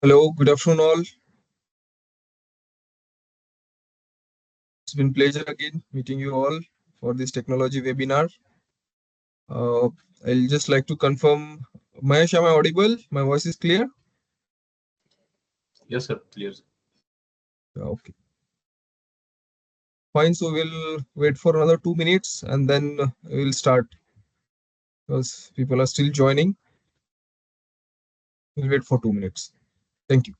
Hello, good afternoon all. It's been pleasure again meeting you all for this technology webinar. Uh, I'll just like to confirm, Mahesh, am I audible? My voice is clear? Yes, sir. Clear. Okay, fine. So we'll wait for another 2 minutes and then we'll start because people are still joining. We'll wait for 2 minutes. Thank you.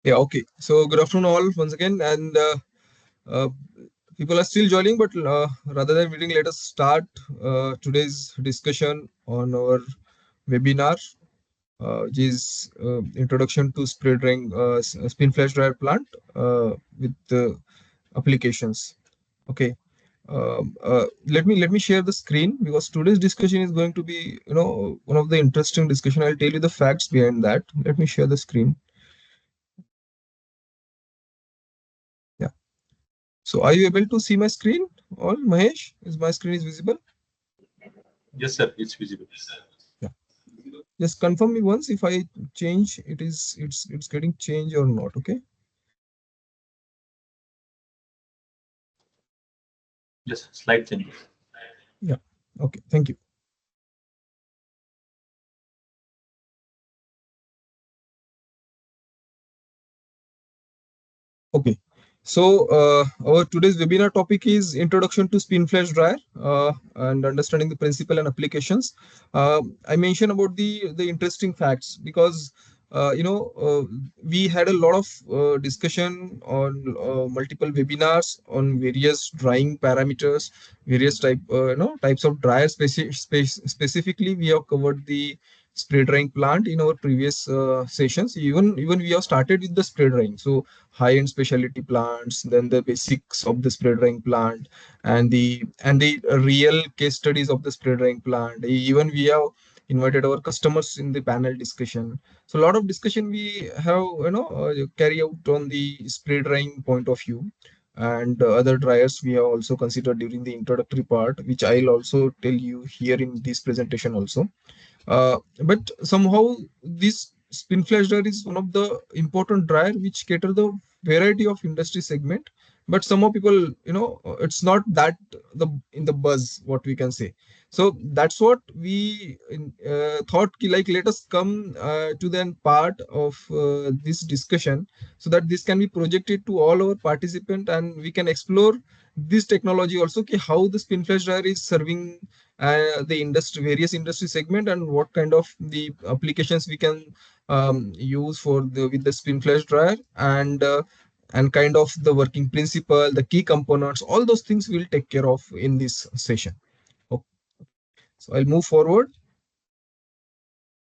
Yeah, okay. So good afternoon all once again. And uh, people are still joining, but rather than waiting, let us start today's discussion on our webinar, which is introduction to spray drying spin flash dryer plant with applications. Okay. Let me share the screen because today's discussion is going to be one of the interesting discussion. I'll tell you the facts behind that. Let me share the screen. Yeah. So are you able to see my screen? All Mahesh, is my screen is visible? Yes, sir. It's visible. Yeah. Just confirm me once if I change it's getting changed or not. Okay. Yes, slide changes. Yeah. Okay. Thank you. Okay. So our today's webinar topic is introduction to spin flash dryer and understanding the principle and applications. I mentioned about the interesting facts because we had a lot of discussion on multiple webinars on various drying parameters, various types of dryer specifically we have covered the spray drying plant in our previous sessions. Even we have started with the spray drying. So high-end specialty plants, then the basics of the spray drying plant, and the real case studies of the spray drying plant. Even we have invited our customers in the panel discussion. So a lot of discussion we have, carry out on the spray drying point of view, and other dryers we have also considered during the introductory part, which I'll also tell you here in this presentation also. But somehow this spin flash dryer is one of the important dryer which cater the variety of industry segment. But somehow people, it's not that the in the buzz what we can say. So that's what we thought ki, like let us come to the part of this discussion, so that this can be projected to all our participant and we can explore this technology also, ki how the spin flash dryer is serving the industry, various industry segment, and what kind of the applications we can use for the with the spin flash dryer, and kind of the working principle, the key components, all those things we'll take care of in this session. Okay. So I'll move forward.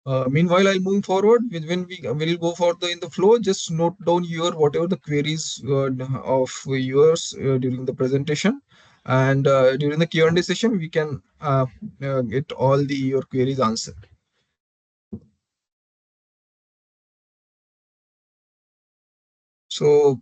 Meanwhile, I'll move forward when we will go for the in the flow. Just note down your whatever the queries of yours during the presentation, and during the Q&A session, we can get all the your queries answered. So,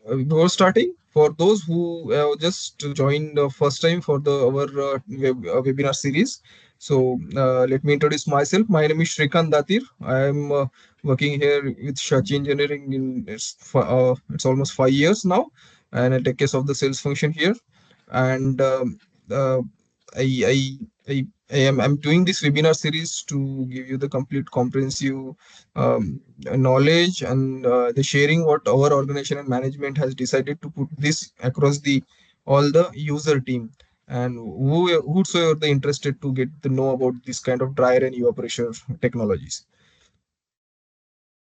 before starting, for those who have just joined the first time for the our webinar series, so let me introduce myself. My name is Shrikant Datir. I am working here with Shachi Engineering in it's almost 5 years now, and I take care of the sales function here. And uh, I, I I'm doing this webinar series to give you the complete comprehensive knowledge, and the sharing what our organization and management has decided to put this across the all the user team, and whosoever the interested to get to know about this kind of dryer and evaporation technologies.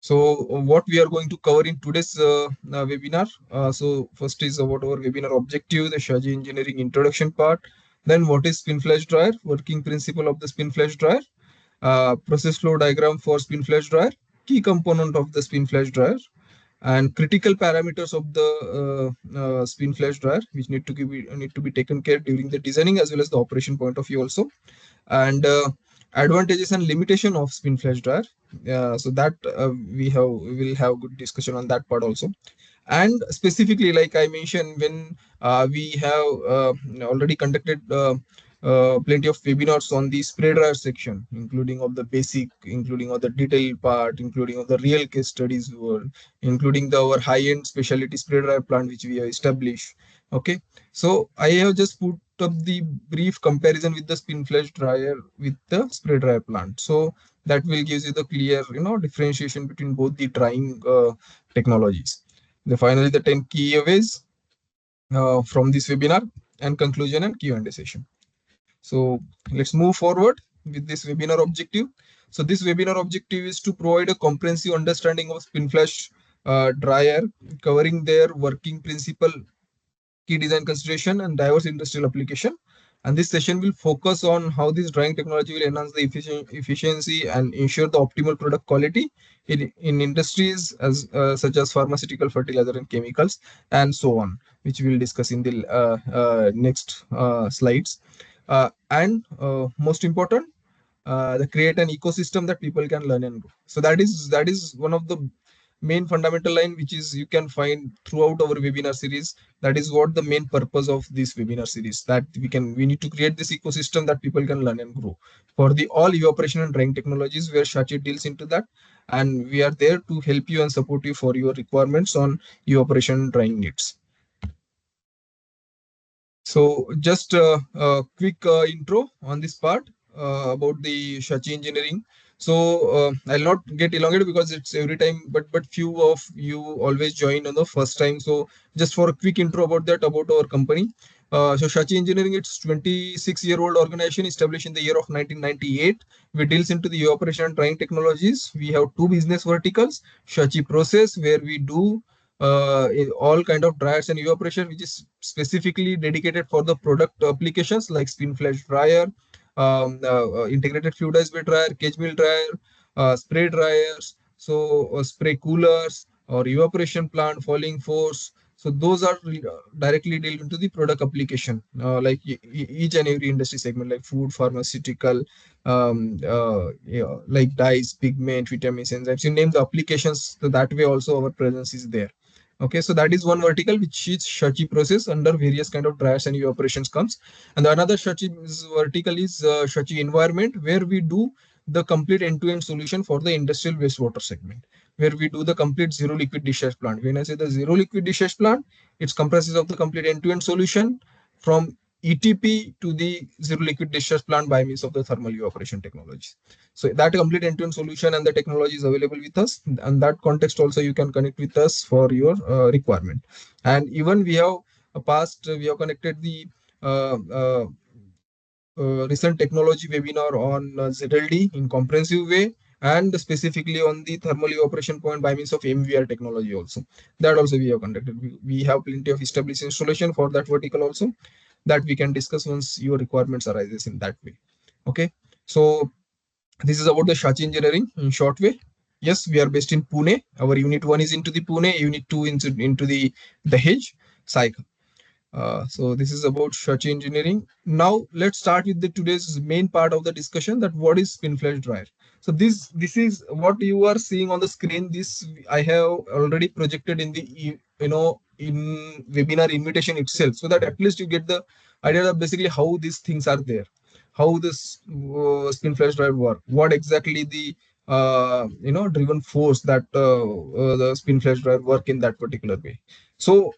So what we are going to cover in today's webinar. So first is about our webinar objective, the Shaji engineering introduction part. Then what is spin flash dryer, working principle of the spin flash dryer, process flow diagram for spin flash dryer, key component of the spin flash dryer, and critical parameters of the spin flash dryer, which need to be taken care during the designing as well as the operation point of view also, and advantages and limitation of spin flash dryer. So that we will have good discussion on that part also. And specifically, like I mentioned, when we have already conducted plenty of webinars on the spray dryer section, including of the basic, including of the detailed part, including of the real case studies, including our high-end specialty spray dryer plant which we have established. Okay, so I have just put up the brief comparison with the spin flash dryer with the spray dryer plant. So that will give you the clear, differentiation between both the drying technologies. Finally, the 10 key ways from this webinar, and conclusion and Q&A session. So let's move forward with this webinar objective. So this webinar objective is to provide a comprehensive understanding of spin flash dryer, covering their working principle, key design consideration, and diverse industrial application. And this session will focus on how this drying technology will enhance the efficiency and ensure the optimal product quality in industries as such as pharmaceutical, fertilizer, and chemicals, and so on, which we will discuss in the next slides. And most important, the create an ecosystem that people can learn and grow. So that is one of the main fundamental line which is you can find throughout our webinar series. That is what the main purpose of this webinar series, that we need to create this ecosystem that people can learn and grow for the all evaporation and drying technologies, where Shachi deals into that, and we are there to help you and support you for your requirements on evaporation and drying needs. So just a quick intro on this part about the Shachi engineering. So I'll not get elongated because it's every time, but few of you always join on the first time. So just for a quick intro about that, about our company. So Shachi Engineering, it's 26-year-old organization established in the year of 1998. We deals into the evaporation and drying technologies. We have two business verticals: Shachi Process, where we do all kind of dryers and evaporation, which is specifically dedicated for the product applications like spin flash dryer, integrated fluidized bed dryer, cage mill dryer, spray dryers, so spray coolers or evaporation plant, falling force. So those are directly dealt into the product application, like each and every industry segment, like food, pharmaceutical, like dyes, pigment, vitamins, enzymes. You name the applications. So that way also our presence is there. Okay, so that is one vertical which is Shachi process under various kind of dryers and evaporations comes. And the another Shachi vertical is Shachi environment, where we do the complete end-to-end solution for the industrial wastewater segment, where we do the complete zero liquid discharge plant. When I say the zero liquid discharge plant, it comprises of the complete end-to-end solution from ETP to the zero liquid discharge plant by means of the thermal evaporation technology. So that complete end-to-end solution and the technology is available with us. And that context also you can connect with us for your requirement. And even we have we have connected the uh, uh, recent technology webinar on ZLD in comprehensive way, and specifically on the thermal evaporation point by means of MVR technology also. That also we have conducted. We have plenty of established installation for that vertical also, that we can discuss once your requirements arises in that way. Okay. So this is about the Shachi engineering in short way. Yes, we are based in Pune. Our unit 1 is into the Pune, unit 2 into the Dahej, cycle. So this is about Shachi engineering. Now let's start with the today's main part of the discussion, that what is spin flash dryer. So this is what you are seeing on the screen. This I have already projected in the in webinar invitation itself, so that at least you get the idea of basically how these things are there, how this spin flash dryer work, what exactly the driven force that the spin flash dryer work in that particular way. So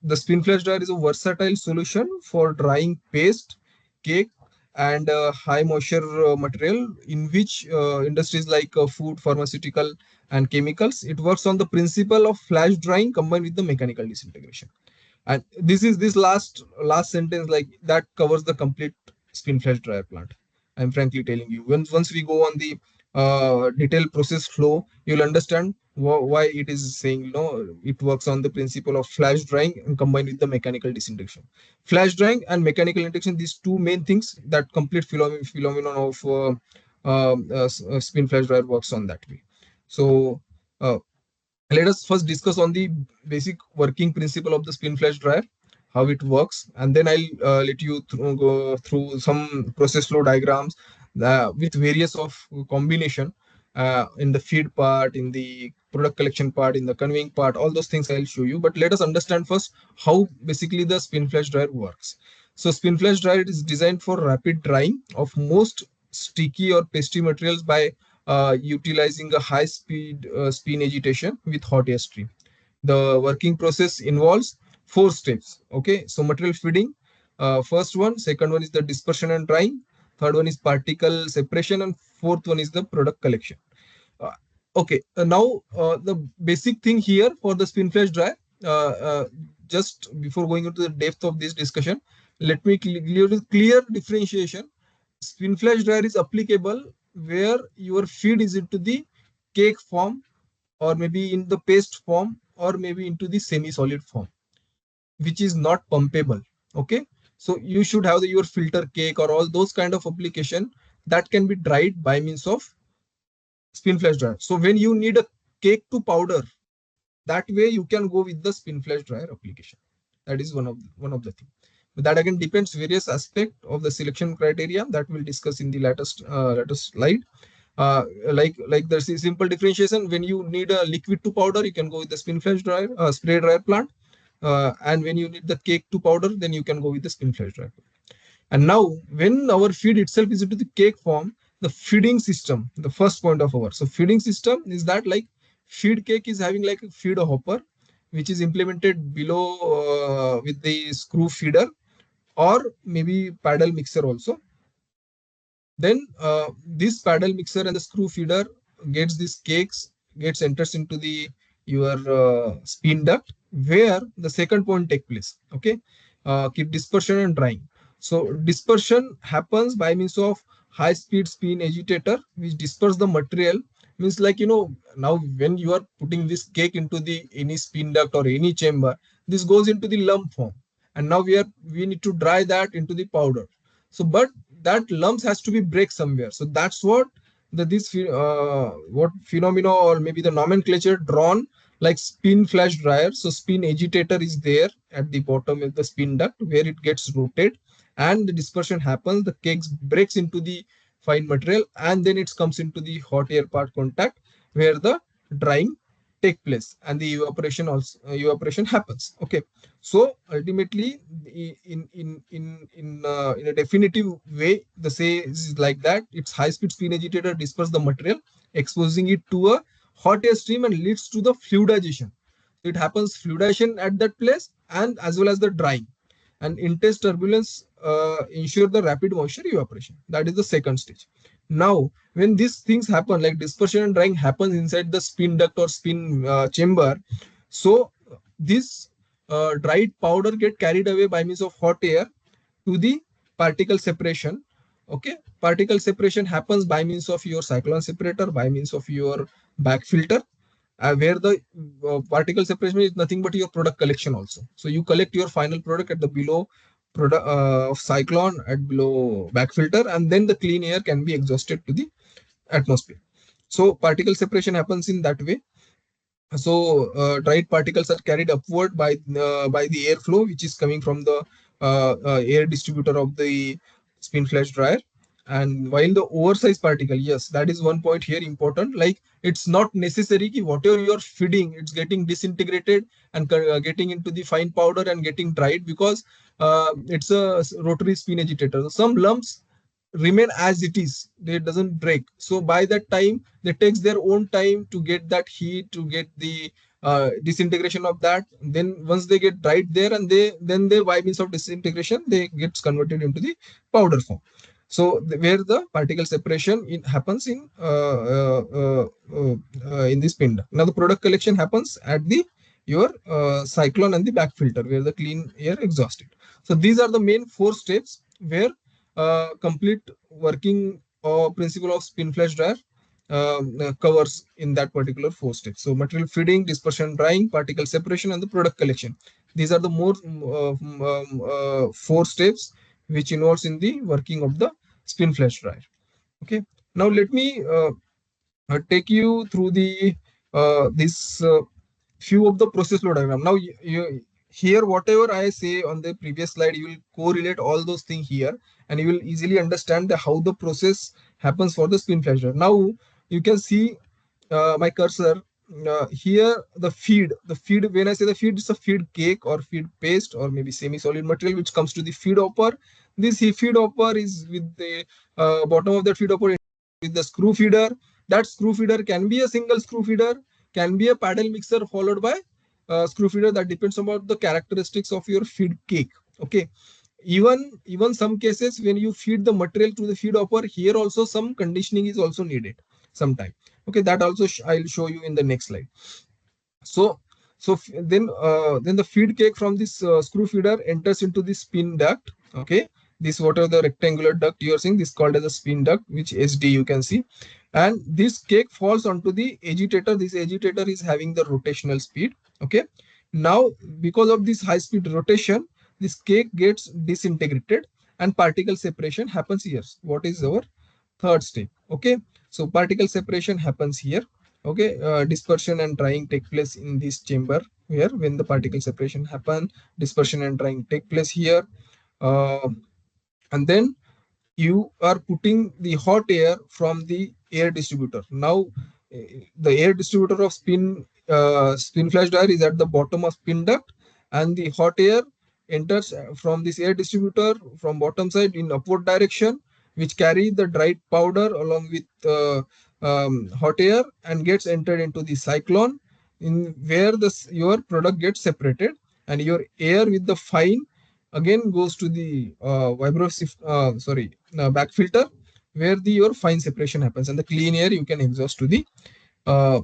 the spin flash dryer is a versatile solution for drying paste, cake, and high moisture material in which industries like food, pharmaceutical, and chemicals. It works on the principle of flash drying combined with the mechanical disintegration. And this last sentence, like that covers the complete spin flash dryer plant. I'm frankly telling you. Once we go on the detailed process flow, you'll understand why it is saying, it works on the principle of flash drying and combined with the mechanical disintegration. Flash drying and mechanical integration, these two main things that complete phenomenon of spin flash dryer works on that way. So uh, let us first discuss on the basic working principle of the spin flash dryer, how it works, and then I'll let you go through some process flow diagrams with various of combination in the feed part, in the product collection part, in the conveying part. All those things I'll show you, but let us understand first how basically the spin flash dryer works. So spin flash dryer is designed for rapid drying of most sticky or pasty materials by utilizing a high speed spin agitation with hot air stream. The working process involves four steps. Okay, so material feeding, first one, second one is the dispersion and drying, third one is particle separation, and fourth one is the product collection. Uh, okay, now the basic thing here for the spin flash dryer, uh, uh, just before going into the depth of this discussion, let me clear differentiation. Spin flash dryer is applicable where your feed is into the cake form, or maybe in the paste form, or maybe into the semi-solid form, which is not pumpable. Okay, so you should have your filter cake or all those kind of application that can be dried by means of spin flash dryer. So when you need a cake to powder, that way you can go with the spin flash dryer application. That is one of the thing. But that again depends various aspect of the selection criteria that we'll discuss in the latest slide. Like there's a simple differentiation. When you need a liquid to powder, you can go with the spin flash dryer, spray dryer plant. And when you need the cake to powder, then you can go with the spin flash dryer. And now, when our feed itself is into the cake form, the feeding system, the first point of our. So feeding system is that, like, feed cake is having like a feed hopper, which is implemented below with the screw feeder, or maybe paddle mixer also. Then this paddle mixer and the screw feeder gets these cakes, gets enters into the your spin duct, where the second point take place. Okay, keep dispersion and drying. So dispersion happens by means of high speed spin agitator, which disperse the material. Means, like, now when you are putting this cake into the any spin duct or any chamber, this goes into the lump form, and now we need to dry that into the powder. So but that lumps has to be break somewhere. So that's what what phenomena, or maybe the nomenclature drawn like spin flash dryer. So spin agitator is there at the bottom of the spin duct where it gets rotated and the dispersion happens. The cake breaks into the fine material and then it comes into the hot air part contact where the drying take place and the evaporation happens. Okay, so ultimately in a definitive way the say is like that. It's high speed spin agitator disperse the material exposing it to a hot air stream and leads to the fluidization. It happens fluidization at that place and as well as the drying, and intense turbulence ensure the rapid moisture evaporation. That is the second stage. Now, when these things happen, like dispersion and drying happens inside the spin duct or spin chamber, so this dried powder get carried away by means of hot air to the particle separation. Okay, particle separation happens by means of your cyclone separator, by means of your back filter, where the particle separation is nothing but your product collection also. So you collect your final product at the below product of cyclone at below back filter, and then the clean air can be exhausted to the atmosphere. So particle separation happens in that way. So dried particles are carried upward by the airflow, which is coming from the air distributor of the spin flash dryer. And while the oversized particle, yes, that is one point here important. Like it's not necessary that whatever you are feeding, it's getting disintegrated and getting into the fine powder and getting dried, because it's a rotary spin agitator. Some lumps remain as it is, they doesn't break. So by that time they takes their own time to get that heat, to get the disintegration of that. Then once they get dried there, and they by means of disintegration they gets converted into the powder form. So where the particle separation happens in this spin duct. Now the product collection happens at the your cyclone and the back filter where the clean air exhausted. So these are the main four steps where complete working principle of spin flash dryer covers in that particular four steps. So material feeding, dispersion, drying, particle separation, and the product collection. These are the more four steps which involves in the working of the spin flash dryer. Okay. Now let me take you through the this few of the process flow diagram. Now here whatever I say on the previous slide, you will correlate all those things here, and you will easily understand how the process happens for the spin flash dryer. Now you can see my cursor here. The feed, when I say the feed, it's a feed cake or feed paste or maybe semi-solid material which comes to the feed hopper. This feed hopper is with the bottom of that feed hopper with the screw feeder. That screw feeder can be a single screw feeder, can be a paddle mixer followed by screw feeder. That depends about the characteristics of your feed cake. Okay, even some cases when you feed the material to the feed hopper, here also some conditioning is also needed sometime. Okay, that also I'll show you in the next slide. So then the feed cake from this screw feeder enters into the spin duct. Okay, this whatever the rectangular duct you are seeing, this called as a spin duct, which SD you can see. And this cake falls onto the agitator. This agitator is having the rotational speed. Okay, now because of this high speed rotation, this cake gets disintegrated and particle separation happens here. What is our third step? Okay, so particle separation happens here. Okay, dispersion and drying take place in this chamber where when the particle separation happen, dispersion and drying take place here. uh, and then you are putting the hot air from the air distributor. Now the air distributor of spin flash dryer is at the bottom of spin duct, and the hot air enters from this air distributor from bottom side in upward direction, which carry the dried powder along with hot air and gets entered into the cyclone, in where your product gets separated, and your air with the fine again goes to the back filter where your fine separation happens, and the clean air you can exhaust to the uh,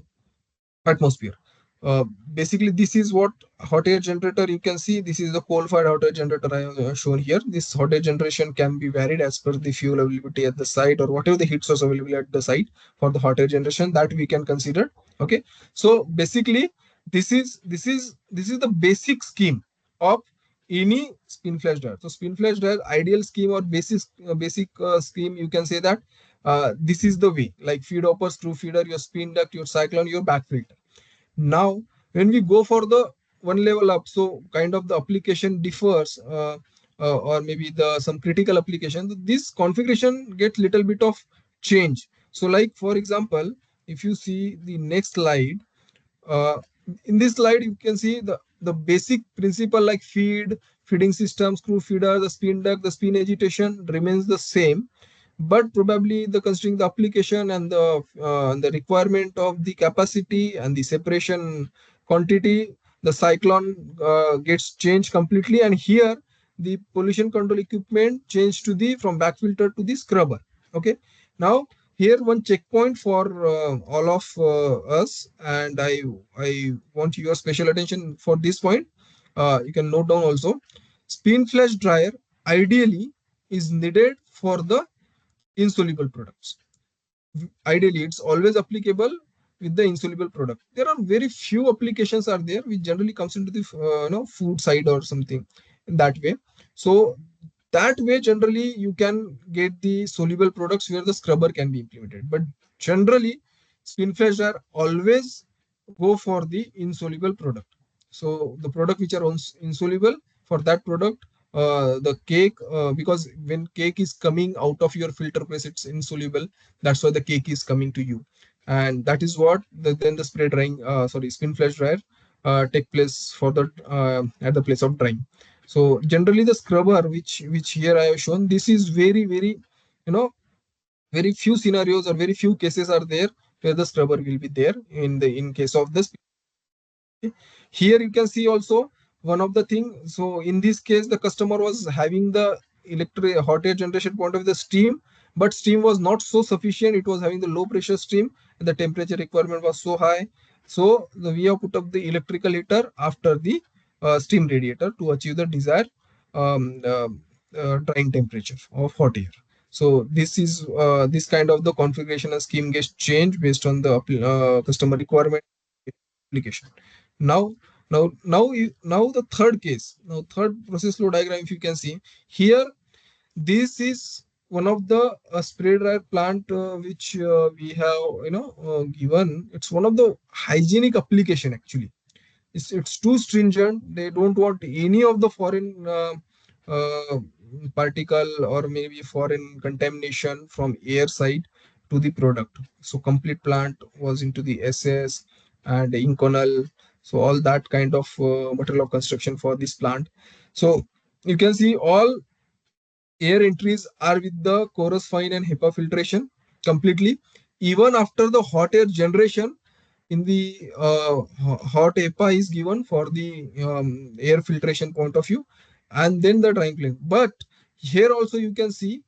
atmosphere. Uh, Basically, this is what hot air generator you can see. This is the coal-fired hot air generator I have shown here. This hot air generation can be varied as per the fuel availability at the site or whatever the heat source available at the site for the hot air generation that we can consider. Okay, so basically, this is the basic scheme of any spin flash dryer. So spin flash dryer ideal scheme or basic scheme, you can say that this is the way, like feed hopper, screw feeder, your spin duct, your cyclone, your back filter. Now, when we go for the one level up, so kind of the application differs, or maybe the some critical application. This configuration gets little bit of change. So, like for example, if you see the next slide, uh, in this slide you can see the basic principle like feeding system, screw feeder, the spin duct, the spin agitation remains the same, but probably the considering the application and the requirement of the capacity and the separation quantity, the cyclone gets changed completely, and here the pollution control equipment changed to the from back filter to the scrubber. Okay, now here one checkpoint for all of us, and I want your special attention for this point. You can note down also, spin flash dryer ideally is needed for the insoluble products. Ideally it's always applicable with the insoluble product. There are very few applications are there which generally comes into the food side or something in that way. So that way generally you can get the soluble products where the scrubber can be implemented, but generally spin flash are always go for the insoluble product. So the product which are insoluble, for that product, the cake, because when cake is coming out of your filter press it's insoluble, that's why the cake is coming to you, and that is what then the spray drying, sorry, spin flash dryer take place for the at the place of drying. So generally the scrubber which here I have shown, this is very you know very few scenarios or very few cases are there where the scrubber will be there in case of this. Here you can see also one of the thing. So in this case, the customer was having the electric hot air generation point of the steam, but steam was not so sufficient. It was having the low pressure steam, and the temperature requirement was so high. So we have put up the electrical heater after the steam radiator to achieve the desired um, uh, drying temperature of hot air. So this is this kind of the configuration and scheme gets changed based on the customer requirement application. Now, now the third case. Now, third process flow diagram. If you can see here, this is one of the spray dryer plant which we have given. It's one of the hygienic application actually. It's too stringent. They don't want any of the foreign uh, particle or maybe foreign contamination from air side to the product. So complete plant was into the SS and Inconel. So all that kind of material of construction for this plant. So you can see all air entries are with the chorus fine and HEPA filtration completely. Even after the hot air generation, in the hot HEPA is given for the air filtration point of view, and then the drying plane. But here also you can see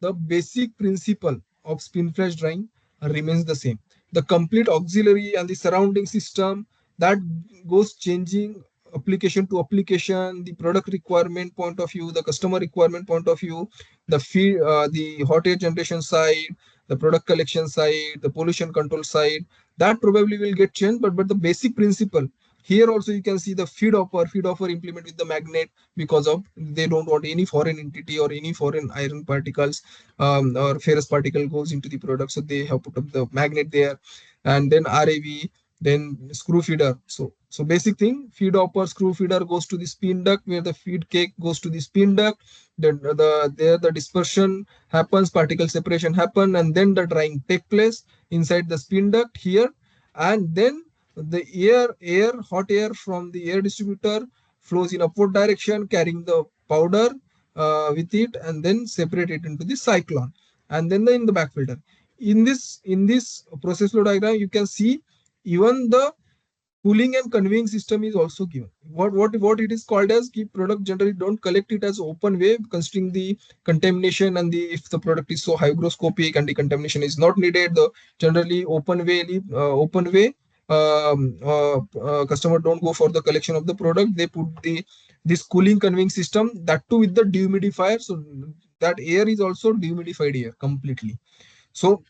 the basic principle of spin flash drying remains the same. The complete auxiliary and the surrounding system that goes changing application to application, the product requirement point of view, the customer requirement point of view, the hot air generation side, the product collection side, the pollution control side, that probably will get changed. But the basic principle here also you can see the feed offer implement with the magnet, because of they don't want any foreign entity or any foreign iron particles or ferrous particle goes into the product, so they have put up the magnet there. And then RAV, then screw feeder. So basic thing, feed hopper, screw feeder goes to the spin duct, where the feed cake goes to the spin duct. Then the dispersion happens, particle separation happen, and then the drying take place inside the spin duct here. And then the hot air from the air distributor flows in upward direction, carrying the powder with it, and then separate it into the cyclone, and then in the back filter. In this process flow diagram, you can see even the cooling and conveying system is also given. What it is called as, key product generally don't collect it as open way, considering the contamination, and the if the product is so hygroscopic and the contamination is not needed, the generally open way customer don't go for the collection of the product. They put this cooling conveying system, that too with the dehumidifier, so that air is also dehumidified air completely. So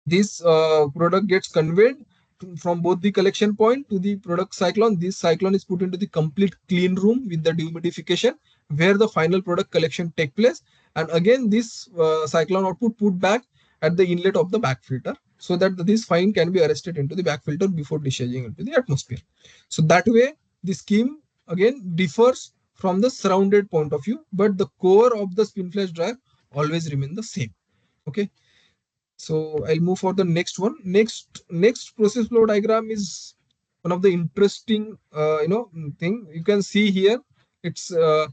this product gets conveyed from both the collection point to the product cyclone. This cyclone is put into the complete clean room with the dehumidification, where the final product collection take place. And again, this cyclone output put back at the inlet of the back filter, so that this fine can be arrested into the back filter before discharging into the atmosphere. So that way, the scheme again differs from the surrounded point of view, but the core of the spin flash dryer always remain the same. Okay, so I'll move for the next one. Next process flow diagram is one of the interesting thing you can see here. It's uh,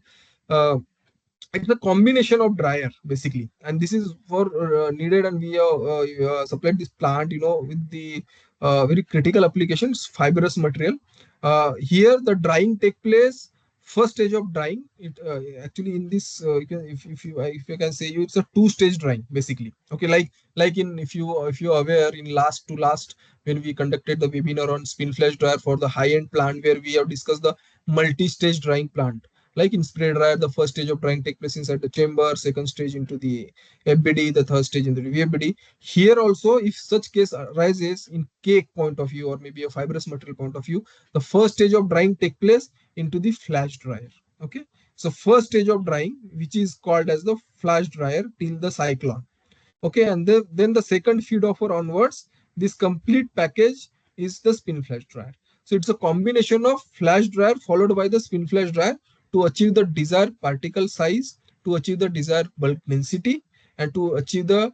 it's a combination of dryer basically, and this is for needed, and we supplied this plant with the very critical applications, fibrous material. Here the drying take place. First stage of drying, it actually in this you can, if you can say you, it's a two-stage drying basically. Okay, like in, if you are aware, in last to last, when we conducted the webinar on spin flash dryer for the high-end plant, where we have discussed the multi-stage drying plant. Like in spray dryer, the first stage of drying take place inside the chamber, second stage into the FBD, the third stage into the VFBD. Here also, if such case arises in cake point of view or maybe a fibrous material point of view, the first stage of drying take place into the flash dryer. Okay, so first stage of drying, which is called as the flash dryer till the cyclone. Okay, and then the second feed offer onwards, this complete package is the spin flash dryer. So it's a combination of flash dryer followed by the spin flash dryer to achieve the desired particle size, to achieve the desired bulk density, and to achieve the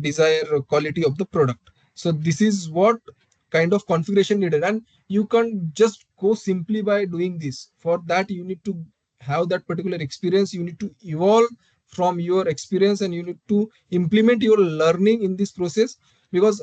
desired quality of the product. So this is what kind of configuration needed, and you can't just go simply by doing this. For that, you need to have that particular experience. You need to evolve from your experience, and you need to implement your learning in this process, because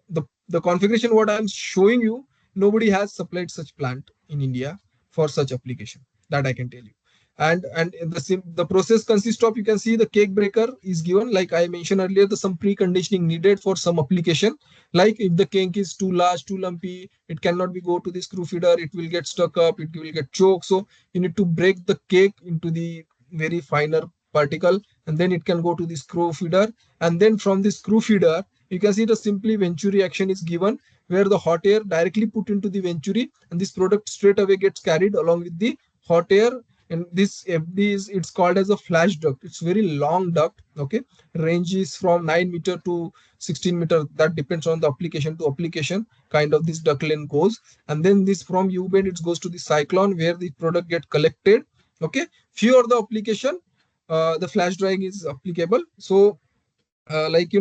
the configuration what I'm showing you, nobody has supplied such plant in India for such application, that I can tell you. And the process consists of, you can see the cake breaker is given, like I mentioned earlier, the some preconditioning needed for some application. Like if the cake is too large, too lumpy, it cannot be go to the screw feeder, it will get stuck up, it will get choked. So you need to break the cake into the very finer particle, and then it can go to the screw feeder. And then from the screw feeder, you can see the simply venturi action is given, where the hot air directly put into the venturi, and this product straight away gets carried along with the hot air. And this FD is, it's called as a flash duct. It's very long duct. Okay, range is from 9 meter to 16 meter. That depends on the application to application. Kind of this duct length goes, and then this from U bend it goes to the cyclone, where the product get collected. Okay, few are the application. The flash drying is applicable. So like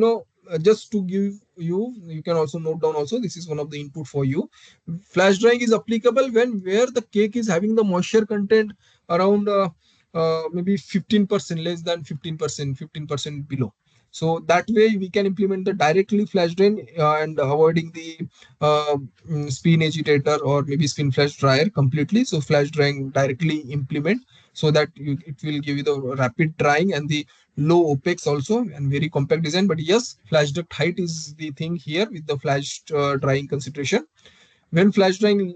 just to give you, you can also note down also, this is one of the input for you. Flash drying is applicable when where the cake is having the moisture content around maybe 15%, less than 15%, 15% below. So that way we can implement the directly flash drain, and avoiding the spin agitator or maybe spin flash dryer completely. So flash drying directly implement, so that it will give you the rapid drying and the low opex also, and very compact design. But yes, flash duct height is the thing here with the flash drying consideration. When flash drying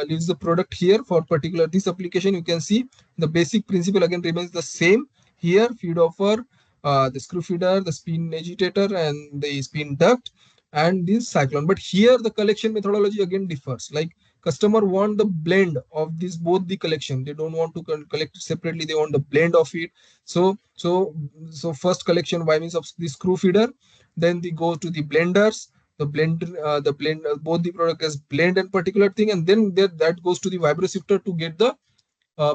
leaves the product here for particular this application, you can see the basic principle again remains the same. Here, feed offer, the screw feeder, the spin agitator, and the spin duct, and this cyclone. But here the collection methodology again differs. Like customer want the blend of this both the collection. They don't want to collect it separately. They want the blend of it. So first collection by means of the screw feeder, then they go to the blenders, the blend, both the product as blend and particular thing, and then that goes to the vibrosifter to get the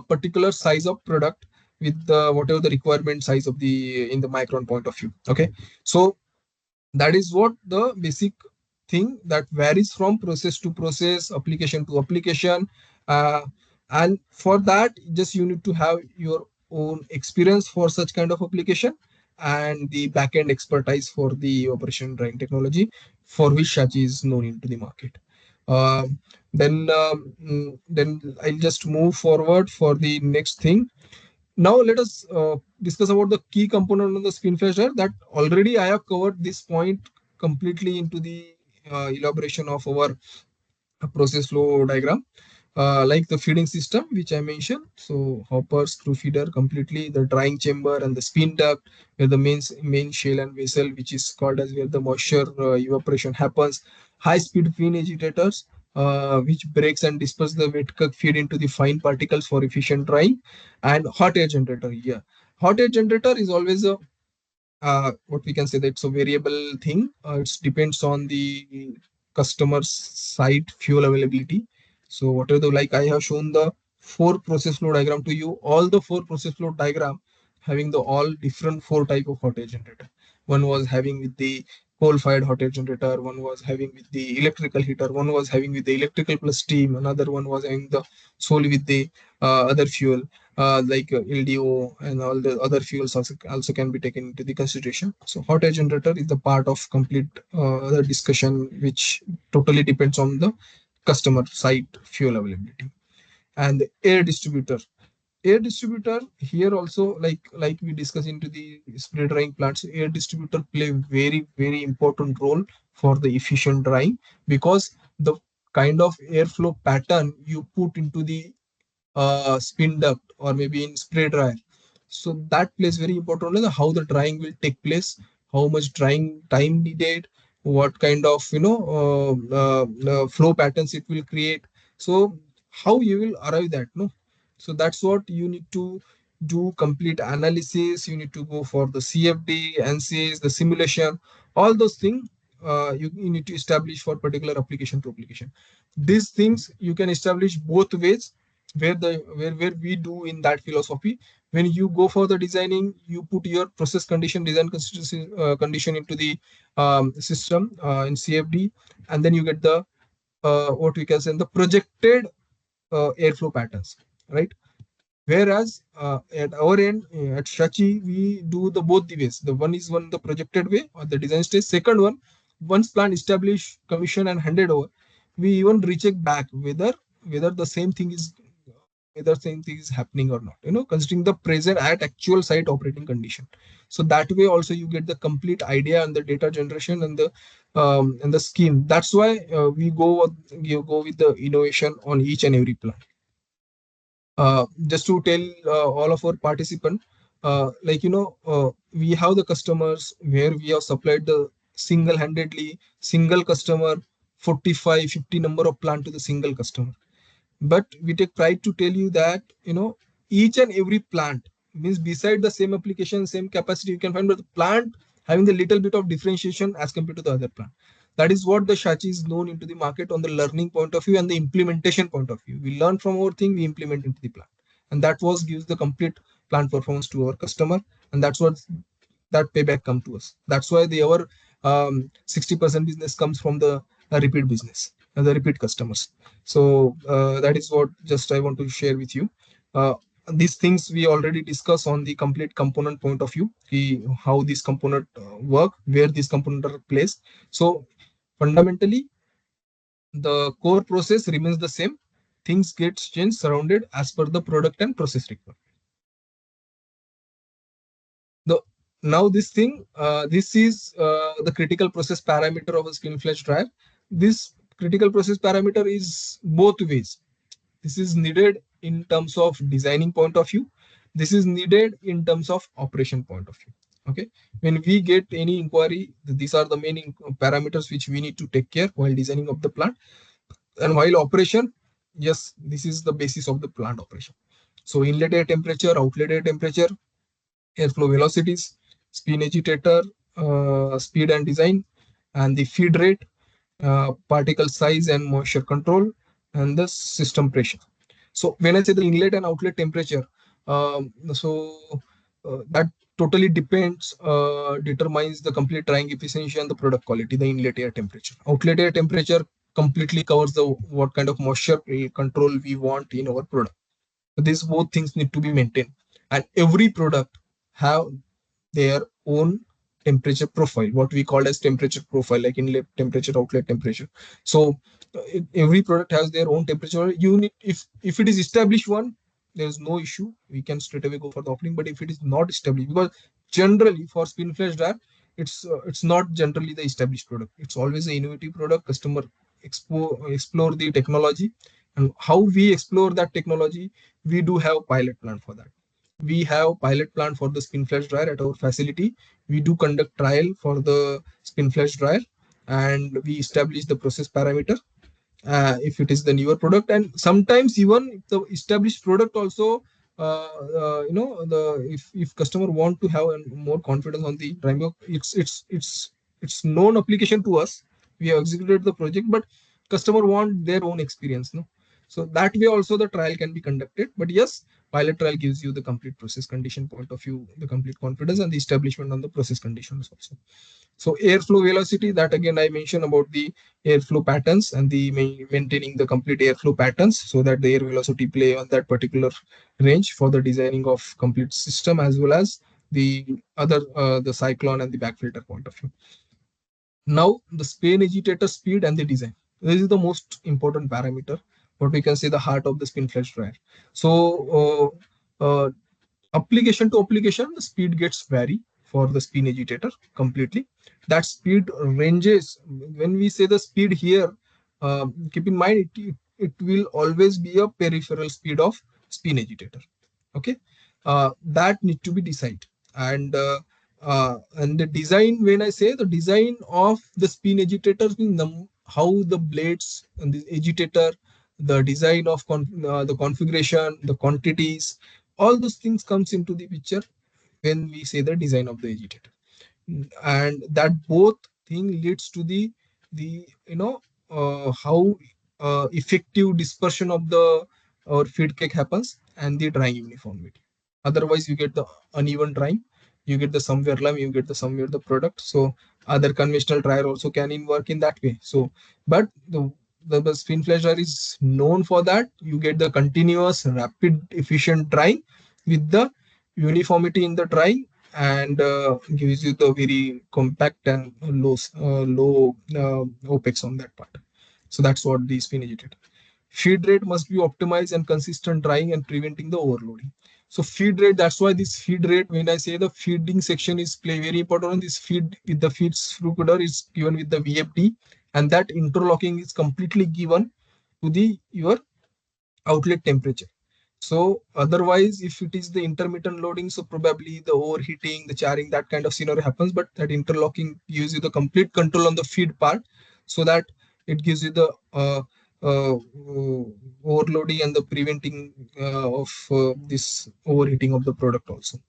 particular size of product with the whatever the requirement size of the in the micron point of view. Okay, so that is what the basic thing that varies from process to process, application to application. uh, and for that, just you need to have your own experience for such kind of application, and the back-end expertise for the operation drying technology, for which Shachi is known into the market. Um, then I'll just move forward for the next thing. Now let us discuss about the key component of the spin flash dryer. That already I have covered this point completely into the elaboration of our process flow diagram. like the feeding system which I mentioned. So hopper, screw feeder, completely the drying chamber and the spin duct, where the main shell and vessel, which is called as where the moisture evaporation happens. High speed fin agitators, which breaks and disperses the wet cook feed into the fine particles for efficient drying, and hot air generator. Yeah, hot air generator is always a what we can say that it's a variable thing. It depends on the customer's site fuel availability. So whatever the like I have shown the four process flow diagram to you. All the four process flow diagram having the all different four type of hot air generator. One was having with the coal fired hot air generator. One was having with the electrical heater. One was having with the electrical plus steam. Another one was having the solely with the other fuel like LDO and all the other fuels also can be taken into the consideration. So hot air generator is the part of complete other discussion which totally depends on the customer site fuel availability. And the air distributor. Air distributor here also like we discuss into the spray drying plants, air distributor play very important role for the efficient drying because the kind of airflow pattern you put into the spin duct or maybe in spray dryer. So that plays very important role in how the drying will take place, how much drying time needed, what kind of flow patterns it will create. So how you will arrive that no. So that's what you need to do complete analysis. You need to go for the CFD, NCS, the simulation, all those things. You need to establish for particular application to application. These things you can establish both ways where we do in that philosophy. When you go for the designing, you put your process condition design condition into the system in CFD, and then you get the what we can say the projected airflow patterns, right? Whereas at our end, at Shachi, we do the both the ways. The one is one the projected way or the design stage. Second one, once plan established, commissioned and handed over, we even recheck back whether the same thing is whether same thing is happening or not. Considering the present at actual site operating condition. So that way also you get the complete idea and the data generation and the scheme. That's why you go with the innovation on each and every plan. Just to tell all of our participants, we have the customers where we have supplied the single-handedly single customer 45 50 number of plant to the single customer. But we take pride to tell you that each and every plant means beside the same application, same capacity you can find, but the plant having the little bit of differentiation as compared to the other plant. That is what the Shachi is known into the market on the learning point of view and the implementation point of view. We learn from our thing, we implement into the plant, and that was gives the complete plant performance to our customer, and that's what that payback come to us. That's why the our 60% business comes from the repeat business and the repeat customers. So that is what just I want to share with you. Uh, these things we already discuss on the complete component point of view, how this component work, where this component are placed. So fundamentally, the core process remains the same. Things get changed surrounded as per the product and process requirement. The Now this thing, this is the critical process parameter of a spin flash drive. This critical process parameter is both ways. This is needed in terms of designing point of view. This is needed in terms of operation point of view. Okay, when we get any inquiry, these are the main parameters which we need to take care while designing of the plant. And while operation, yes, this is the basis of the plant operation. So inlet air temperature, outlet air temperature, airflow velocities, spin agitator, speed and design, and the feed rate, particle size and moisture control, and the system pressure. So when I say the inlet and outlet temperature, that totally determines the complete drying efficiency and the product quality. The inlet air temperature, outlet air temperature completely covers the what kind of moisture control we want in our product. These both things need to be maintained, and every product have their own temperature profile, what we call as temperature profile, like inlet temperature, outlet temperature. So every product has their own temperature. You need, if it is established one, there is no issue, we can straight away go for the opening. But if it is not established, because generally for spin flash dryer, it's not generally the established product, it's always an innovative product. Customer explore the technology, And how we explore that technology, we do have pilot plan for that. We have pilot plan for the spin flash dryer at our facility. We do conduct trial for the spin flash dryer, and we establish the process parameter if it is the newer product, and sometimes even the established product also, the if customer want to have more confidence on the framework, it's known application to us. We have executed the project, but customer want their own experience, no. So that way also the trial can be conducted. But yes, pilot trial gives you the complete process condition point of view, the complete confidence, and the establishment on the process conditions also. So airflow velocity, that again I mentioned about the airflow patterns and the maintaining the complete airflow patterns so that the air velocity play on that particular range for the designing of complete system, as well as the other the cyclone and the back filter point of view. Now the spin agitator speed and the design. This is the most important parameter, what we can say the heart of the spin flash dryer. So application to application, the speed gets vary for the spin agitator completely. That speed ranges. When we say the speed here, keep in mind it will always be a peripheral speed of spin agitator. Okay, that need to be decided. And the design, when I say the design of the spin agitator, means how the blades and the agitator, the design of the configuration, the quantities, all those things comes into the picture when we say the design of the agitator. And that both thing leads to the how effective dispersion of the or feed cake happens, and the drying uniformity. Otherwise you get the uneven drying, you get the somewhere lime, you get the somewhere the product. So other conventional dryer also can in work in that way. So but the spin flash dryer is known for that. You get the continuous rapid efficient drying with the uniformity in the drying, and gives you the very compact and low opex on that part. So that's what the spin agitator. Feed rate must be optimized and consistent drying and preventing the overloading. So feed rate, that's why this feed rate, when I say the feeding section is play very important on this feed with the feed throughputter is given with the VFD, and that interlocking is completely given to the your outlet temperature. So otherwise, if it is the intermittent loading, so probably the overheating, the charring, that kind of scenario happens. But that interlocking gives you the complete control on the feed part, so that it gives you the overloading and the preventing of this overheating of the product also,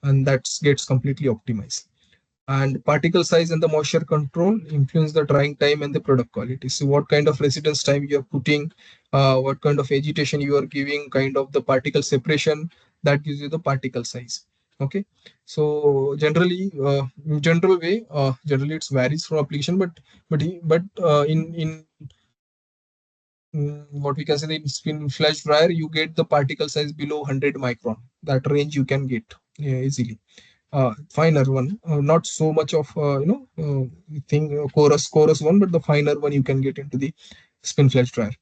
and that gets completely optimized. And particle size and the moisture control influence the drying time and the product quality. So what kind of residence time you are putting, what kind of agitation you are giving, kind of the particle separation, that gives you the particle size. Okay, so generally in general way, generally it varies from application, but in what we can say, the spin flash dryer, you get the particle size below 100 micron. That range you can get easily. Finer one, not so much of thing chorus one, but the finer one you can get into the spin flash dryer.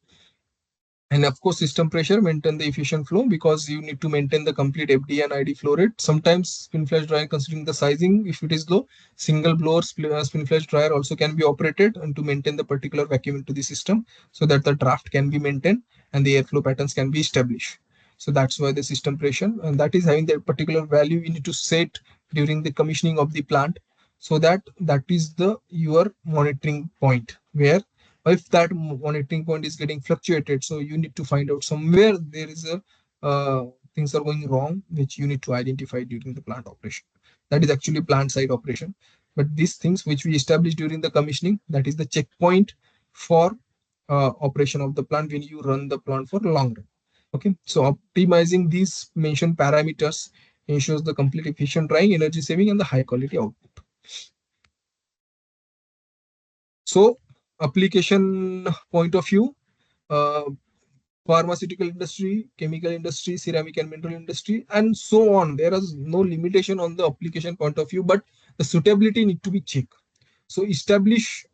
And of course, system pressure, maintain the efficient flow, because you need to maintain the complete FD and ID flow rate. Sometimes spin flash dryer, considering the sizing, if it is low, single blower spin flash dryer also can be operated and to maintain the particular vacuum into the system, so that the draft can be maintained and the airflow patterns can be established. So that's why the system pressure, and that is having that particular value you need to set during the commissioning of the plant, so that is the your monitoring point, where if that monitoring point is getting fluctuated, so you need to find out somewhere there is a things are going wrong, which you need to identify during the plant operation. That is actually plant side operation. But these things which we establish during the commissioning, that is the checkpoint for operation of the plant when you run the plant for long run. Okay, so optimizing these mentioned parameters ensures the complete efficient drying, energy saving, and the high quality output. So application point of view, uh, pharmaceutical industry, chemical industry, ceramic and mineral industry, and so on. There is no limitation on the application point of view, but the suitability need to be checked. So establish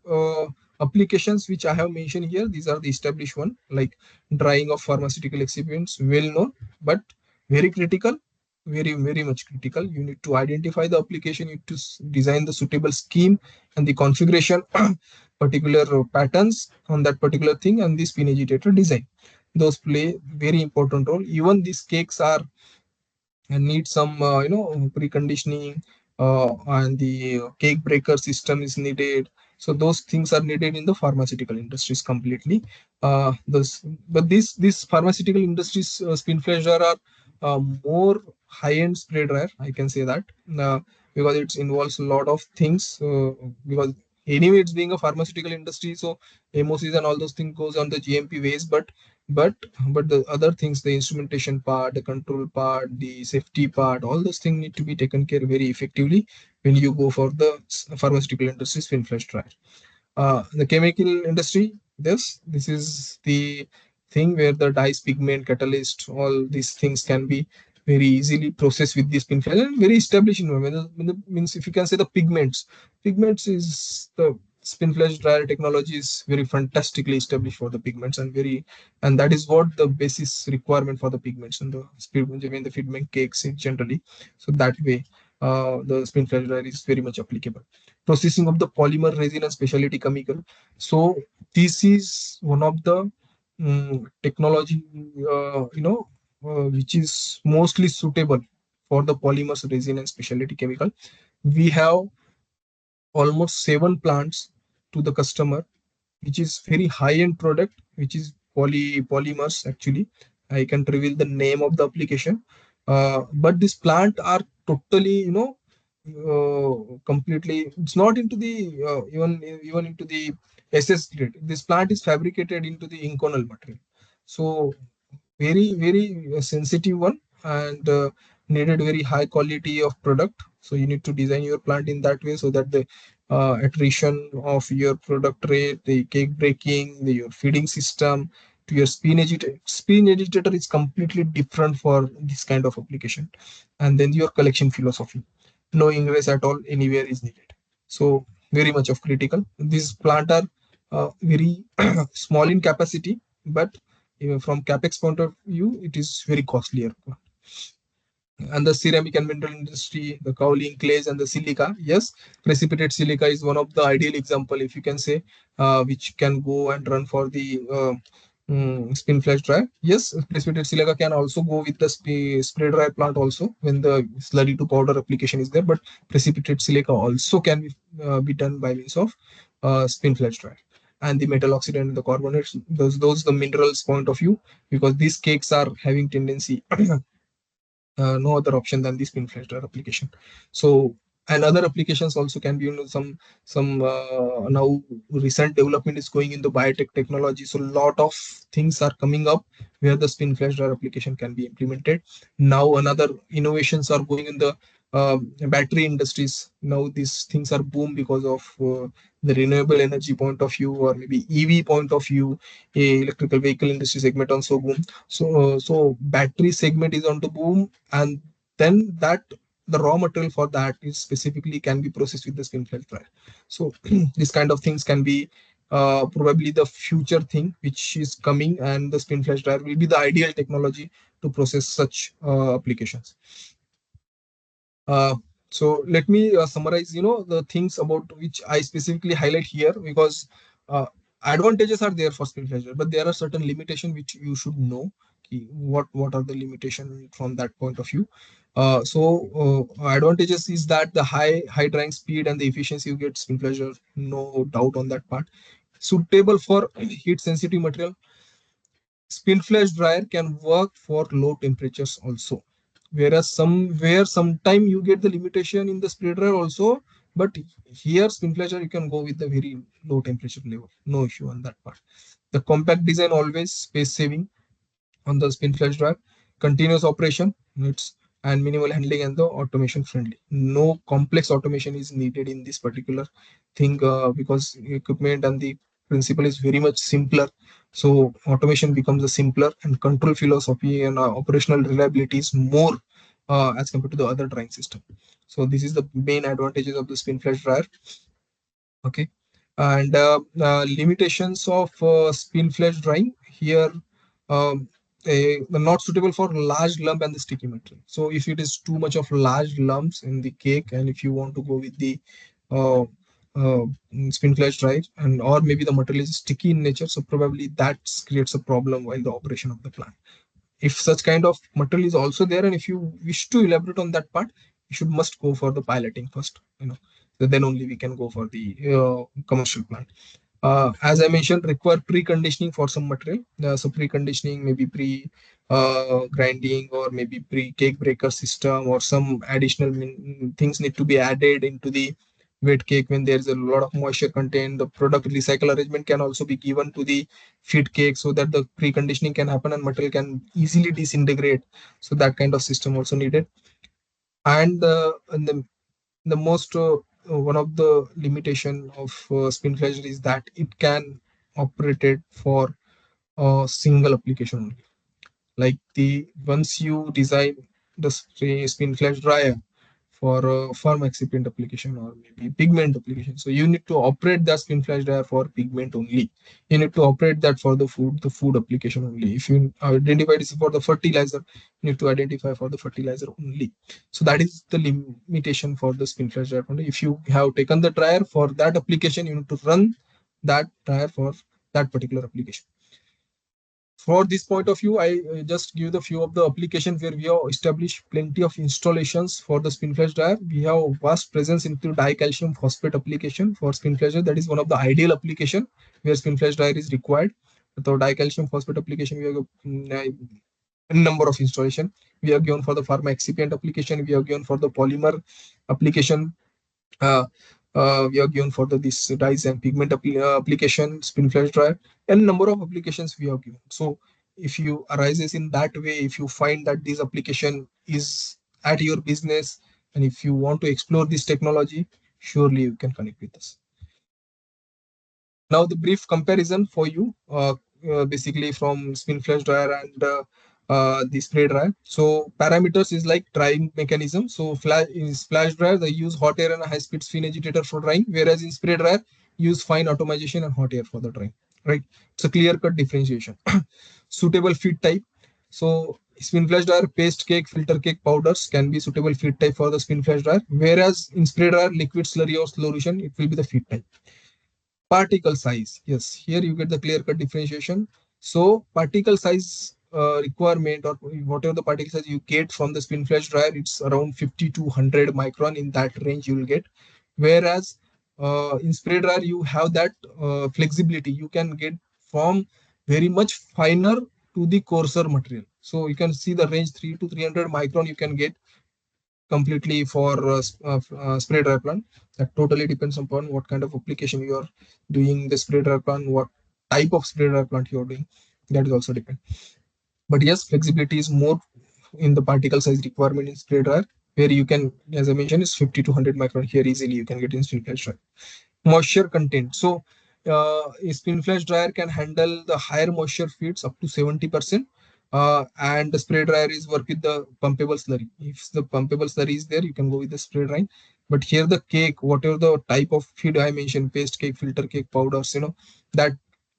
applications which I have mentioned here. These are the established one, like drying of pharmaceutical excipients, well known, but very critical, very much critical. You need to identify the application, you need to design the suitable scheme and the configuration, particular patterns on that particular thing, and the spin agitator design. those play very important role. Even these cakes are and need some preconditioning, and the cake breaker system is needed. So those things are needed in the pharmaceutical industries completely. Those but these pharmaceutical industries spin flash dryer are more high end spray dryer, I can say that, uh, because it involves a lot of things, because anyway it's being a pharmaceutical industry, so MOCs and all those things goes on the GMP ways. But but the other things, the instrumentation part, the control part, the safety part, all those things need to be taken care very effectively when you go for the pharmaceutical industries spin flash dryer. The chemical industry, this is the thing where the dyes, pigment, catalyst, all these things can be very easily processed with this spin flash and very established environment. Means if you can say the pigments is the spin flash dryer technology is very fantastically established for the pigments, and that is what the basis requirement for the pigments and the speed when the pigment cakes in generally. So that way, the spin flash dryer is very much applicable. Processing of the polymer resin and specialty chemical. So this is one of the technology, which is mostly suitable for the polymers, resin, and specialty chemical. We have almost 7 plants to the customer, which is very high-end product, which is polymers actually. I can't reveal the name of the application, but this plant are totally, completely. It's not into the even into the SS grade. This plant is fabricated into the inconel material, so very sensitive one, and needed very high quality of product. So you need to design your plant in that way so that the attrition of your product rate, the cake breaking, your feeding system to your spin agitator is completely different for this kind of application. And then your collection philosophy, no ingress at all anywhere is needed. So very much of critical. These plant are very small in capacity, but from capex point of view, it is very costlier. And the ceramic and mineral industry, the kaolin clays and the silica. Yes, precipitate silica is one of the ideal example, if you can say, which can go and run for the spin flash dryer. Yes, precipitate silica can also go with the spray dryer plant also when the slurry to powder application is there. But precipitate silica also can be done by means of spin flash dryer. And the metal oxidant and the carbonates, those the minerals point of view, because these cakes are having tendency no other option than this pinfluencer application. So and other applications also can be, some now recent development is going in the biotech technology. So a lot of things are coming up where the spin flash dryer application can be implemented. Now another innovations are going in the battery industries. Now these things are boom because of the renewable energy point of view, or maybe EV point of view. Electrical vehicle industry segment also boom. So battery segment is on the boom, and then that the raw material for that is specifically can be processed with the spin flash dryer. So this kind of things can be probably the future thing which is coming, and the spin flash dryer will be the ideal technology to process such applications. Uh, so let me summarize, the things about which I specifically highlight here, because advantages are there for spin pleasure, but there are certain limitations which you should know. What are the limitations from that point of view? Advantages is that the high drying speed and the efficiency you get spin pleasure, no doubt on that part. Suitable for heat sensitive material. Spin flash dryer can work for low temperatures also, whereas somewhere sometime you get the limitation in the spray dryer also, but here spin flash dryer you can go with the very low temperature level, no issue on that part. The compact design, always space saving on the spin flash drive, continuous operation needs, and minimal handling and the automation friendly. No complex automation is needed in this particular thing, because equipment and the principle is very much simpler. So automation becomes a simpler, and control philosophy and operational reliability is more as compared to the other drying system. So this is the main advantages of the spin flash dryer. Okay, and limitations of spin flash drying here, not suitable for large lump and the sticky material. So if it is too much of large lumps in the cake, and if you want to go with the uh, uh, spin flash dryer, and or maybe the material is sticky in nature, so probably that creates a problem while the operation of the plant. If such kind of material is also there, and if you wish to elaborate on that part, you should must go for the piloting first, so then only we can go for the commercial plant. As I mentioned, require preconditioning for some material. So preconditioning, maybe pre grinding, or maybe pre cake breaker system, or some additional things need to be added into the wet cake when there is a lot of moisture content. The product recycle arrangement can also be given to the feed cake so that the preconditioning can happen and material can easily disintegrate. So that kind of system also needed. And the most one of the limitation of spin flash is that it can operate it for a single application only. Like the once you design the spin flash dryer for a farm excipient application or maybe pigment application, so you need to operate that spin flash dryer for pigment only. You need to operate that for the food application only. If you identify this for the fertilizer, you need to identify for the fertilizer only. So that is the limitation for the spin flash dryer only. If you have taken the dryer for that application, you need to run that dryer for that particular application. For this point of view, I just give the few of the applications where we have established plenty of installations for the spin flash dryer. We have vast presence into dicalcium phosphate application for spin flash dryer. That is one of the ideal application where spin flash dryer is required. So dicalcium phosphate application, we have a number of installation. We have given for the pharma excipient application. We have given for the polymer application. uh, we are given for this dyes and pigment application, spin flash dryer, and number of applications we have given. So if you arises in that way, if you find that this application is at your business, and if you want to explore this technology, surely you can connect with us. Now the brief comparison for you, basically from spin flash dryer and the spray dryer. So parameters is like drying mechanism. So in flash dryer they use hot air and a high speed spin agitator for drying, whereas in spray dryer use fine atomization and hot air for the drying. Right? It's a clear cut differentiation. Suitable feed type. So spin flash dryer paste cake, filter cake powders can be suitable feed type for the spin flash dryer, whereas in spray dryer liquid slurry or solution it will be the feed type. Particle size, yes, here you get the clear cut differentiation. So particle size requirement, or whatever the particle size you get from the spin flash dryer, it's around 50 to 100 micron. In that range you will get, whereas in spray dryer you have that flexibility. You can get from very much finer to the coarser material. So you can see the range 3 to 300 micron you can get completely for spray dry plant. That totally depends upon what kind of application you are doing the spray dry plant, what type of spray dry plant you are doing. That is also depend. But yes, flexibility is more in the particle size requirement in spray dryer, where you can, as I mentioned, is 50 to 100 micron. Here easily you can get in spin flash dryer. Moisture content. So a spin flash dryer can handle the higher moisture feeds up to 70%. And the spray dryer is work with the pumpable slurry. If the pumpable slurry is there, you can go with the spray drying. But here the cake, whatever the type of feed I mentioned, paste cake, filter cake, powders, that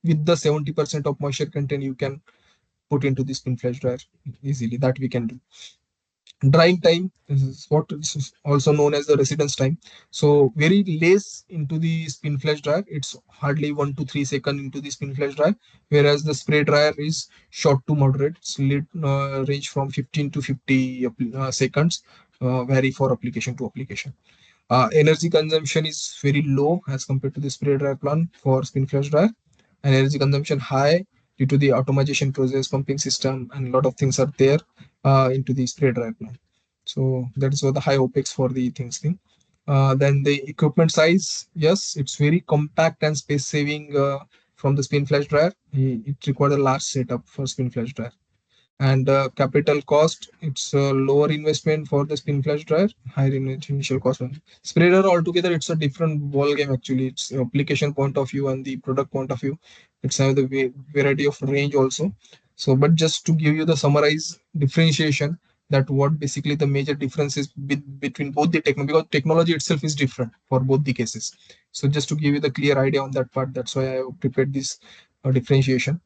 with the 70% of moisture content, you can put into the spin flash dryer easily. That we can do. Drying time, this is what is also known as the residence time. So very less into the spin flash dryer. It's hardly 1 to 3 seconds into the spin flash dryer, whereas the spray dryer is short to moderate. It's range from 15 to 50 seconds, vary for application to application. Energy consumption is very low as compared to the spray dryer plant for spin flash dryer, and energy consumption high due to the automation process, pumping system, and a lot of things are there into the spray dryer plant. So that is what the high OPEX for the things thing. Then the equipment size, yes, it's very compact and space saving from the spin flash dryer. It requires a large setup for spin flash dryer. And capital cost, it's a lower investment for the spin flash dryer, higher initial cost. Spreader altogether, it's a different ball game actually. It's application point of view and the product point of view. It's have the variety of range also. So, but just to give you the summarize differentiation, that what basically the major differences between both the technology, because technology itself is different for both the cases. So just to give you the clear idea on that part, that's why I prepared this differentiation.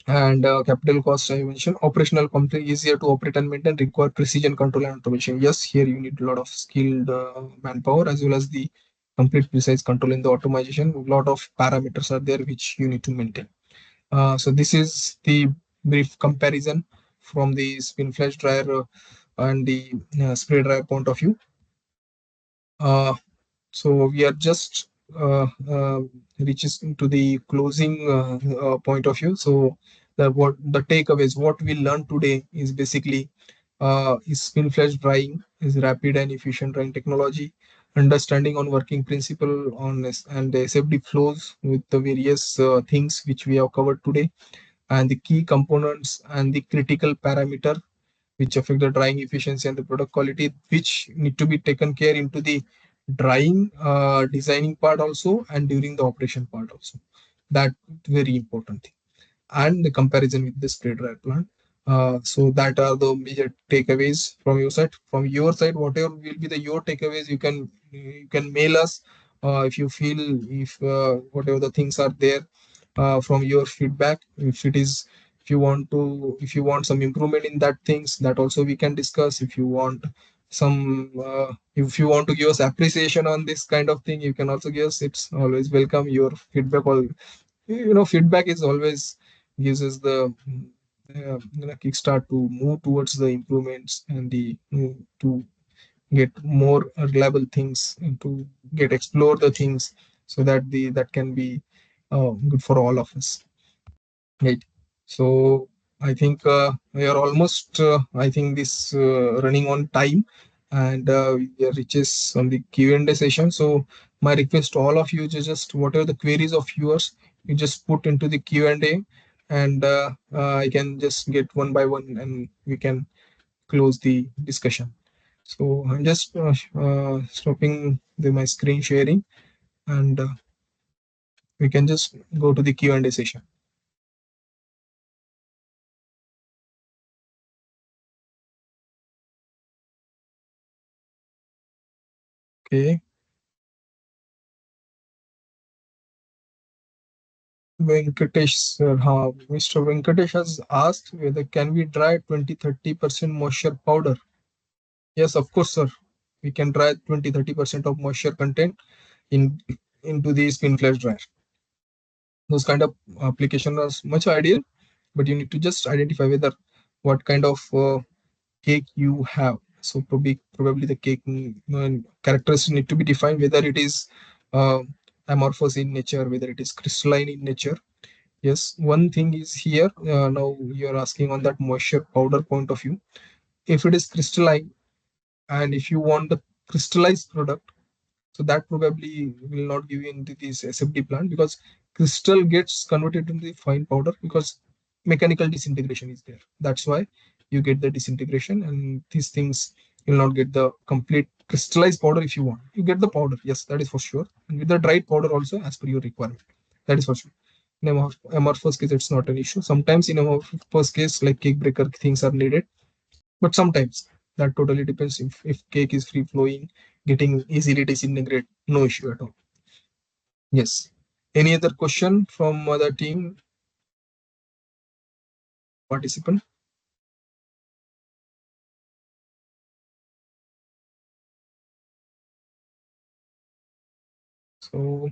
And capital cost I mentioned, operational complete, easier to operate and maintain, require precision control and automation. Yes, here you need a lot of skilled manpower as well as the complete precise control in the automation. A lot of parameters are there which you need to maintain. So this is the brief comparison from the spin flash dryer and the spray dryer point of view. Uh, so we are just reaches into the closing point of view. So the takeaways, what we learned today is basically is spin flash drying is rapid and efficient drying technology, understanding on working principle on and the SFD flows with the various things which we have covered today, and the key components and the critical parameter which affect the drying efficiency and the product quality, which need to be taken care into the drying designing part also and during the operation part also. That very important thing, and the comparison with the spray dryer plant. So that are the major takeaways from your side. From your side, whatever will be the your takeaways, you can mail us if you feel, if whatever the things are there from your feedback. If you want some improvement in that things, that also we can discuss. If you want some if you want to give us appreciation on this kind of thing, you can also give us. It's always welcome your feedback. All feedback is always gives us the kickstart to move towards the improvements and the to get more reliable things and to get explore the things, so that the that can be good for all of us, right? So I think we are almost I think this running on time, and we are reaches on the Q&A session. So my request to all of you is just whatever the queries of yours, you just put into the Q&A, and I can just get one by one and we can close the discussion. So I'm just stopping my screen sharing, and we can just go to the Q&A session. Okay. Venkatesh, sir, Mr. Venkatesh has asked whether can we dry 20-30% moisture powder. Yes, of course, sir. We can dry 20-30% of moisture content in into the spin flash dryer. Those kind of application are much ideal, but you need to just identify whether what kind of cake you have. So probably the cake characteristics need to be defined, whether it is uh, amorphous in nature, whether it is crystalline in nature. Yes, one thing is here. Now you're asking on that moisture powder point of view. If it is crystalline, and if you want the crystallized product, so that probably will not give you into this SFD plant, because crystal gets converted into the fine powder because mechanical disintegration is there. That's why you get the disintegration, and these things will not get the complete crystallized powder. If you want, you get the powder. Yes, that is for sure. And with the dried powder also, as per your requirement, that is for sure. In amorphous case, it's not an issue. Sometimes in amorphous case, like cake breaker things are needed, but sometimes that totally depends. If cake is free flowing, getting easily disintegrate, no issue at all. Yes. Any other question from other team participant? So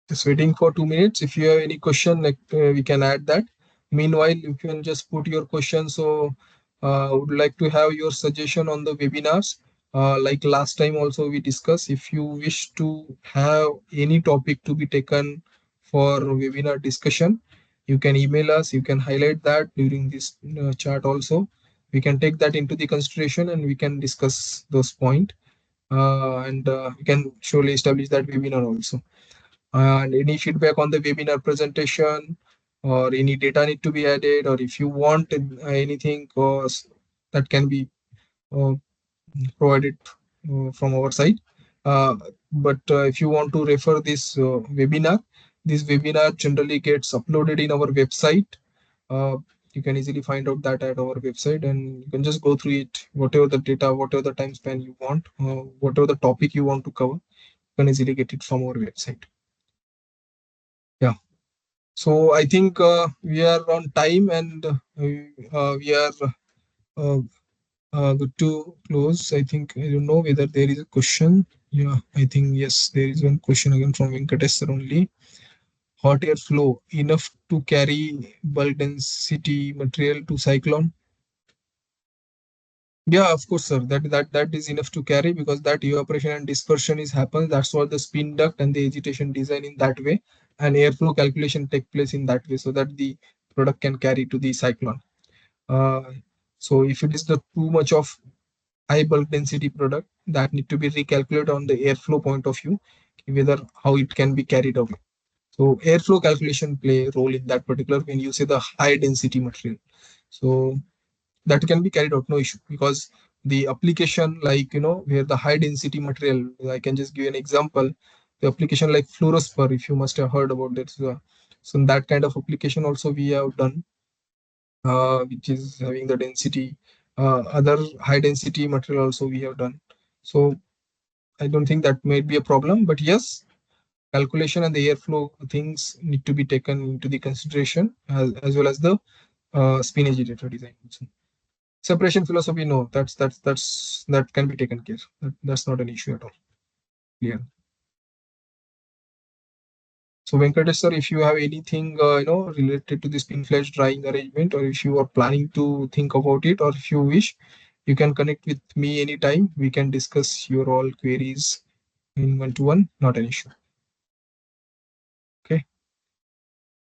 just waiting for 2 minutes. If you have any question, like we can add that. Meanwhile, you can just put your question. So I would like to have your suggestion on the webinars. Like last time also we discussed, if you wish to have any topic to be taken for webinar discussion, you can email us. You can highlight that during this chat also. We can take that into the consideration and we can discuss those points. And we can surely establish that webinar also. And any feedback on the webinar presentation, or any data need to be added, or if you want anything that can be uh, provided from our side. But if you want to refer this webinar generally gets uploaded in our website. uh, you can easily find out that at our website, and you can just go through it, whatever the data, whatever the time span you want, whatever the topic you want to cover, you can easily get it from our website. Yeah. So I think we are on time, and we are Uh, Good to close. I think I don't know whether there is a question. Yeah, I think yes, there is one question again from Venkatesh sir only. Hot air flow enough to carry bulk density material to cyclone? Yeah, of course, sir. That is enough to carry, because that evaporation and dispersion is happens. That's what the spin duct and the agitation design in that way, and airflow calculation take place in that way, so that the product can carry to the cyclone. Uh, so if it is the too much of high bulk density product, that need to be recalculated on the airflow point of view, whether how it can be carried away. So airflow calculation play a role in that particular when you say the high density material. So that can be carried out, no issue, because the application, like where the high density material, I can just give you an example. The application like fluorospur, if you must have heard about that. So in that kind of application also we have done, which is having the density. Other high density material also we have done. So I don't think that may be a problem, but yes, calculation and the airflow things need to be taken into the consideration, as well as the spin agitator design also. Separation philosophy, no, that can be taken care. That's not an issue at all. Clear. So Venkatesh sir, if you have anything related to the spin flash drying arrangement, or if you are planning to think about it, or if you wish, you can connect with me anytime. We can discuss your all queries in one to one. Not an issue. Okay.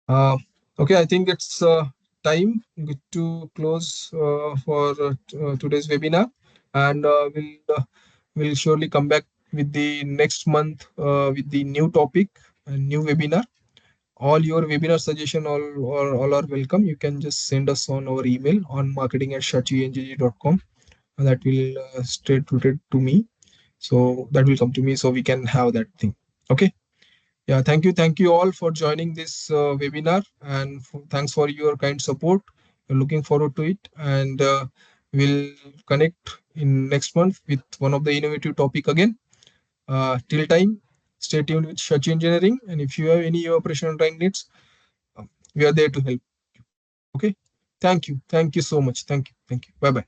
Uh, okay, I think it's time good to close for today's webinar, and we'll surely come back with the next month with the new topic and new webinar. All your webinar suggestion all are welcome. You can just send us on our email on marketing@shachingng.com. That will straight routed to me. So that will come to me, so we can have that thing. Okay. Yeah, thank you all for joining this webinar, and thanks for your kind support. We're looking forward to it, and we'll connect in next month with one of the innovative topic again. Till time, stay tuned with Shachi Engineering, and if you have any operational drawing needs, we are there to help. Okay, thank you so much. Thank you. Bye bye.